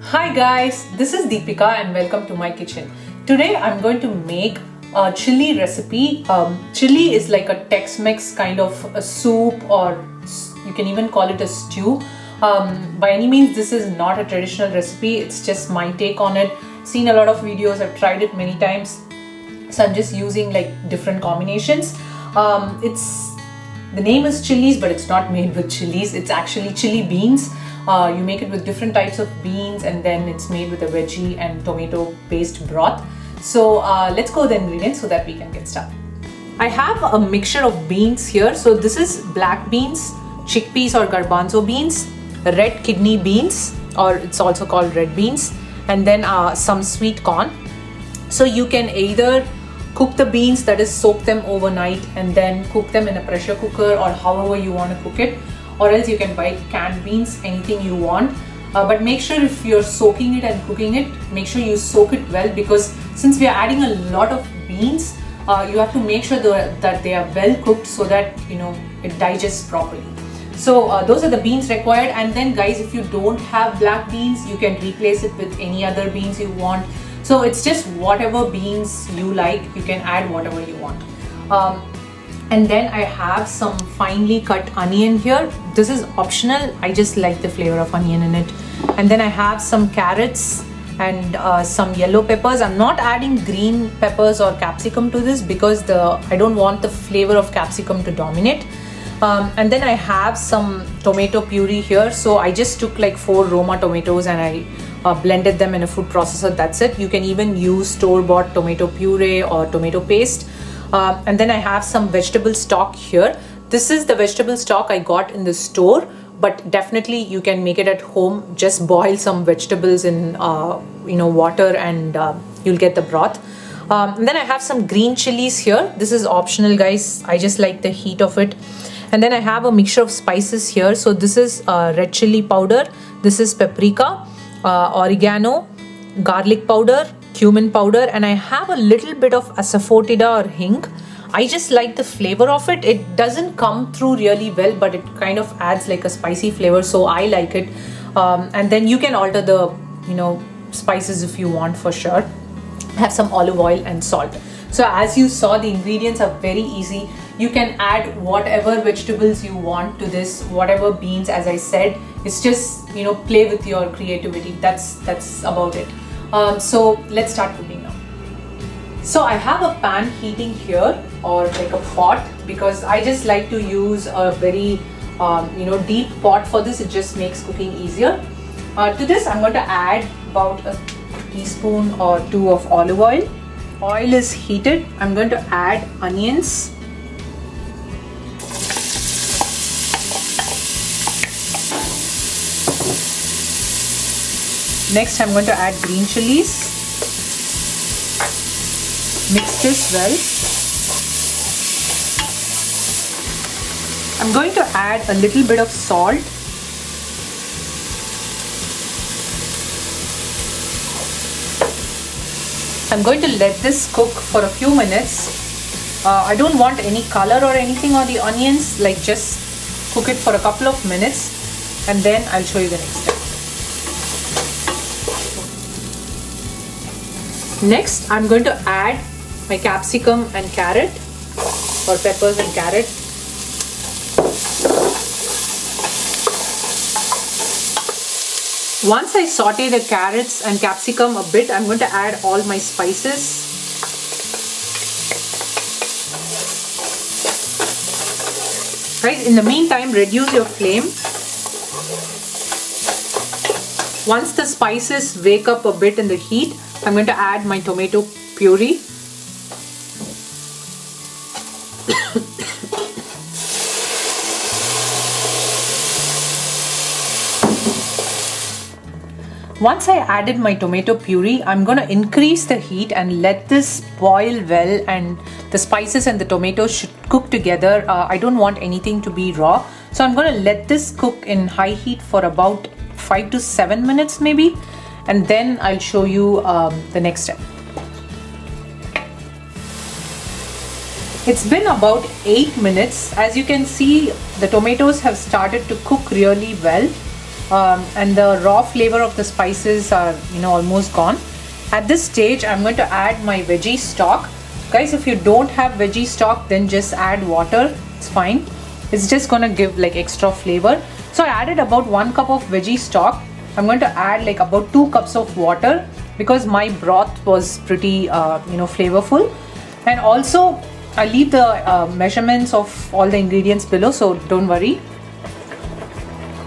Hi guys, this is Deepika and welcome to my kitchen. Today I'm going to make a chili recipe. Chili is like a Tex-Mex kind of a soup, or you can even call it a stew. By any means, this is not a traditional recipe. It's just my take on it. Seen a lot of videos, I've tried it many times. So I'm just using like different combinations. The name is chillies, but it's not made with chilies. It's actually chili beans. You make it with different types of beans, and then it's made with a veggie and tomato based broth. So let's go with the ingredients so that we can get started. I have a mixture of beans here. So this is black beans, chickpeas or garbanzo beans, red kidney beans, or it's also called red beans, and then some sweet corn. So you can either cook the beans, that is soak them overnight and then cook them in a pressure cooker, or however you want to cook it, or else you can buy canned beans, anything you want. But make sure if you're soaking it and cooking it, make sure you soak it well, because since we are adding a lot of beans, you have to make sure that they are well cooked so that it digests properly. So those are the beans required. And then guys, if you don't have black beans, you can replace it with any other beans you want. So it's just whatever beans you like, you can add whatever you want. And then I have some finely cut onion here. This is optional. I just like the flavor of onion in it. And then I have some carrots and some yellow peppers. I'm not adding green peppers or capsicum to this because I don't want the flavor of capsicum to dominate. And then I have some tomato puree here. So I just took like 4 Roma tomatoes and I blended them in a food processor. That's it. You can even use store-bought tomato puree or tomato paste. And then I have some vegetable stock here. This is the vegetable stock I got in the store, but definitely you can make it at home. Just boil some vegetables in water and you'll get the broth. And then I have some green chilies here. This is optional, guys. I just like the heat of it. And then I have a mixture of spices here. So this is red chili powder. This is paprika, oregano, garlic powder, cumin powder, and I have a little bit of asafoetida or hing. I just like the flavor of it. It doesn't come through really well, but it kind of adds like a spicy flavor, so I like it. And then you can alter the spices if you want, for sure. I have some olive oil and salt. So as you saw, the ingredients are very easy. You can add whatever vegetables you want to this, whatever beans, as I said. It's just play with your creativity. That's about it. So let's start cooking now. So I have a pan heating here, or like a pot, because I just like to use a very deep pot for this. It just makes cooking easier. To this I'm going to add about a teaspoon or 2 of olive oil. Oil is heated. I'm going to add onions. Next, I'm going to add green chilies. Mix this well. I'm going to add a little bit of salt. I'm going to let this cook for a few minutes. I don't want any color or anything on the onions, like just cook it for a couple of minutes and then I'll show you the next step. Next, I'm going to add my capsicum and carrot, or peppers and carrot. Once I saute the carrots and capsicum a bit, I'm going to add all my spices. Right, in the meantime, reduce your flame. Once the spices wake up a bit in the heat, I'm going to add my tomato puree. Once I added my tomato puree, I'm going to increase the heat and let this boil well, and the spices and the tomatoes should cook together. I don't want anything to be raw. So I'm going to let this cook in high heat for about 5 to 7 minutes maybe. And then I'll show you the next step. It's been about 8 minutes. As you can see, the tomatoes have started to cook really well. and the raw flavor of the spices are, you know, almost gone. At this stage, I'm going to add my veggie stock. Guys, if you don't have veggie stock, then just add water. It's fine. It's just gonna give like extra flavor. So I added about 1 cup of veggie stock. I'm going to add like about 2 cups of water because my broth was pretty, you know, flavorful. And also, I leave the measurements of all the ingredients below, so don't worry.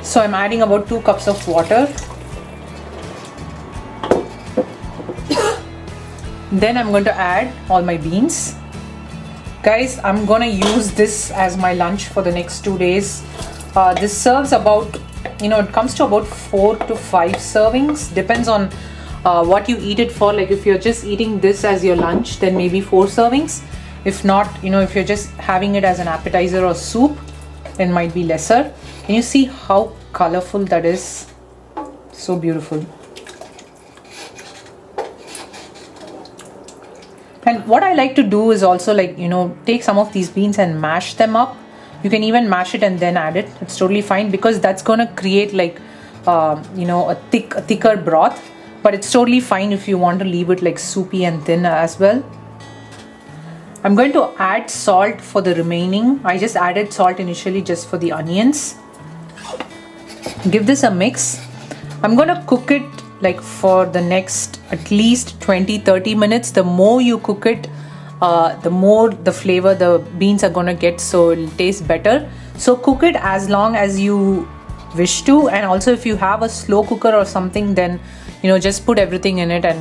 So I'm adding about 2 cups of water. Then I'm going to add all my beans. Guys, I'm gonna use this as my lunch for the next 2 days. This serves about, you know, it comes to about 4 to 5 servings. Depends on what you eat it for. Like if you're just eating this as your lunch, then maybe 4 servings. If not, you know, if you're just having it as an appetizer or soup, then might be lesser. Can you see how colorful that is? So beautiful. And what I like to do is also, like, you know, take some of these beans and mash them up. You can even mash it and then add it. It's totally fine because that's gonna create like, you know, a thicker broth. But it's totally fine if you want to leave it like soupy and thin as well. I'm going to add salt for the remaining. I just added salt initially just for the onions. Give this a mix. I'm gonna cook it like for the next at least 20-30 minutes. The more you cook it, the more the flavor the beans are gonna get, so it'll taste better. So cook it as long as you wish to, and also if you have a slow cooker or something, then, you know, just put everything in it and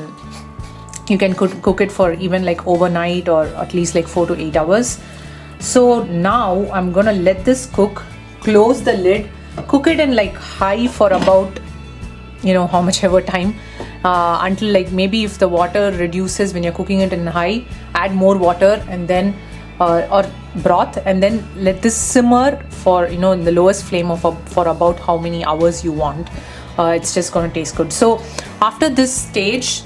you can cook it for even like overnight or at least like 4 to 8 hours. So now I'm gonna let this cook, close the lid, cook it in like high for about, you know, how much ever time, until like maybe if the water reduces when you're cooking it in high, add more water and then or broth, and then let this simmer for, you know, in the lowest flame of for about how many hours you want. It's just gonna taste good. So after this stage,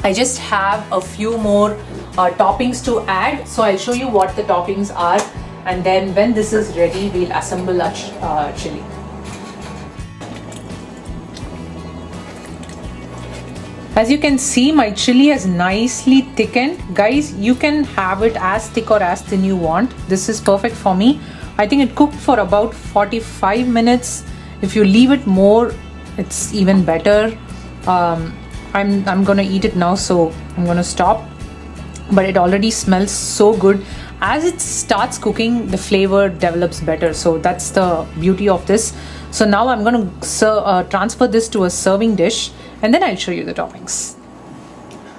I just have a few more toppings to add. So I'll show you what the toppings are, and then when this is ready, we'll assemble our chili. As you can see, my chili has nicely thickened. Guys, you can have it as thick or as thin you want. This is perfect for me. I think it cooked for about 45 minutes. If you leave it more, it's even better. I'm gonna eat it now, so I'm gonna stop. But it already smells so good. As it starts cooking, the flavor develops better. So that's the beauty of this. So now I'm gonna transfer this to a serving dish, and then I'll show you the toppings.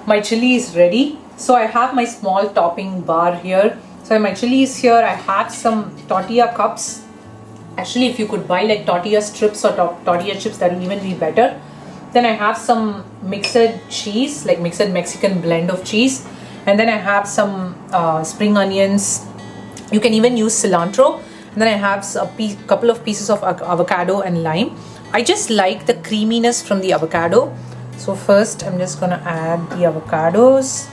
My chili is ready. So I have my small topping bar here. So my chili is here. I have some tortilla cups. Actually, if you could buy like tortilla strips or tortilla chips, that will even be better. Then I have some mixed cheese, like mixed Mexican blend of cheese. And then I have some spring onions. You can even use cilantro. And then I have a couple of pieces of avocado and lime. I just like the creaminess from the avocado. So first I'm just gonna add the avocados.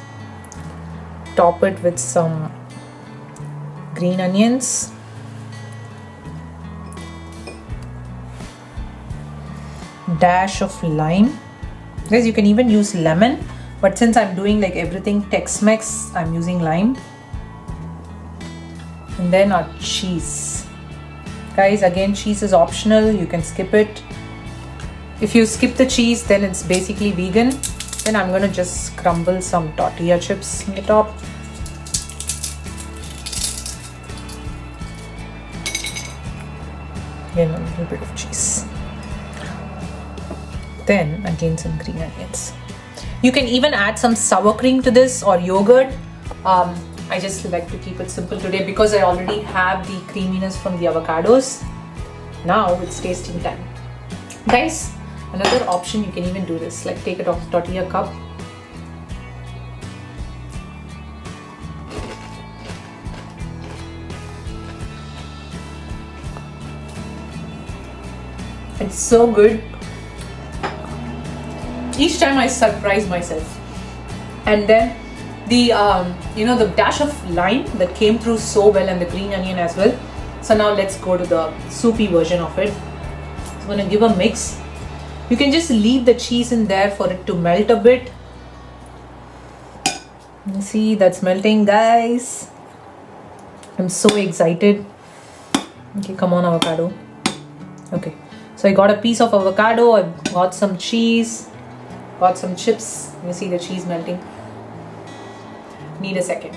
Top it with some green onions. Dash of lime. Guys, you can even use lemon, but since I'm doing like everything Tex-Mex, I'm using lime. And then our cheese. Guys, again, cheese is optional. You can skip it. If you skip the cheese, then it's basically vegan. Then I'm gonna just crumble some tortilla chips on the top. Again, a little bit of cheese. Then again some green onions. You can even add some sour cream to this or yogurt. I just like to keep it simple today because I already have the creaminess from the avocados. Now it's tasting time. Guys, another option, you can even do this, like take a tortilla cup. It's so good. Each time I surprise myself. And then the the dash of lime that came through so well, and the green onion as well. So now let's go to the soupy version of it. I'm gonna give a mix. You can just leave the cheese in there for it to melt a bit. You see, that's melting, guys. I'm so excited. Okay, come on, avocado. Okay, so I got a piece of avocado, I got some cheese, got some chips. You see the cheese melting. Need a second.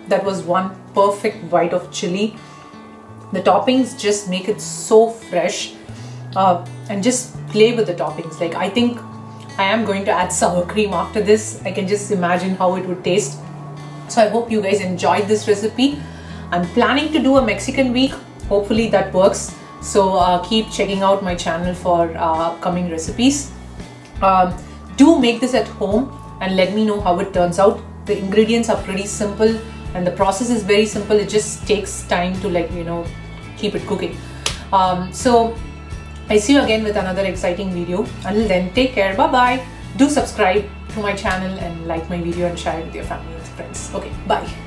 That was one perfect bite of chili. The toppings just make it so fresh, and just play with the toppings. Like, I think I am going to add sour cream after this. I can just imagine how it would taste. So I hope you guys enjoyed this recipe. I'm planning to do a Mexican week. Hopefully that works. So keep checking out my channel for upcoming recipes. Do make this at home and let me know how it turns out. The ingredients are pretty simple and the process is very simple. It just takes time to, like, you know, keep it cooking. So I see you again with another exciting video. Until then, take care. Bye bye. Do subscribe to my channel and like my video and share it with your family and friends. Okay, bye.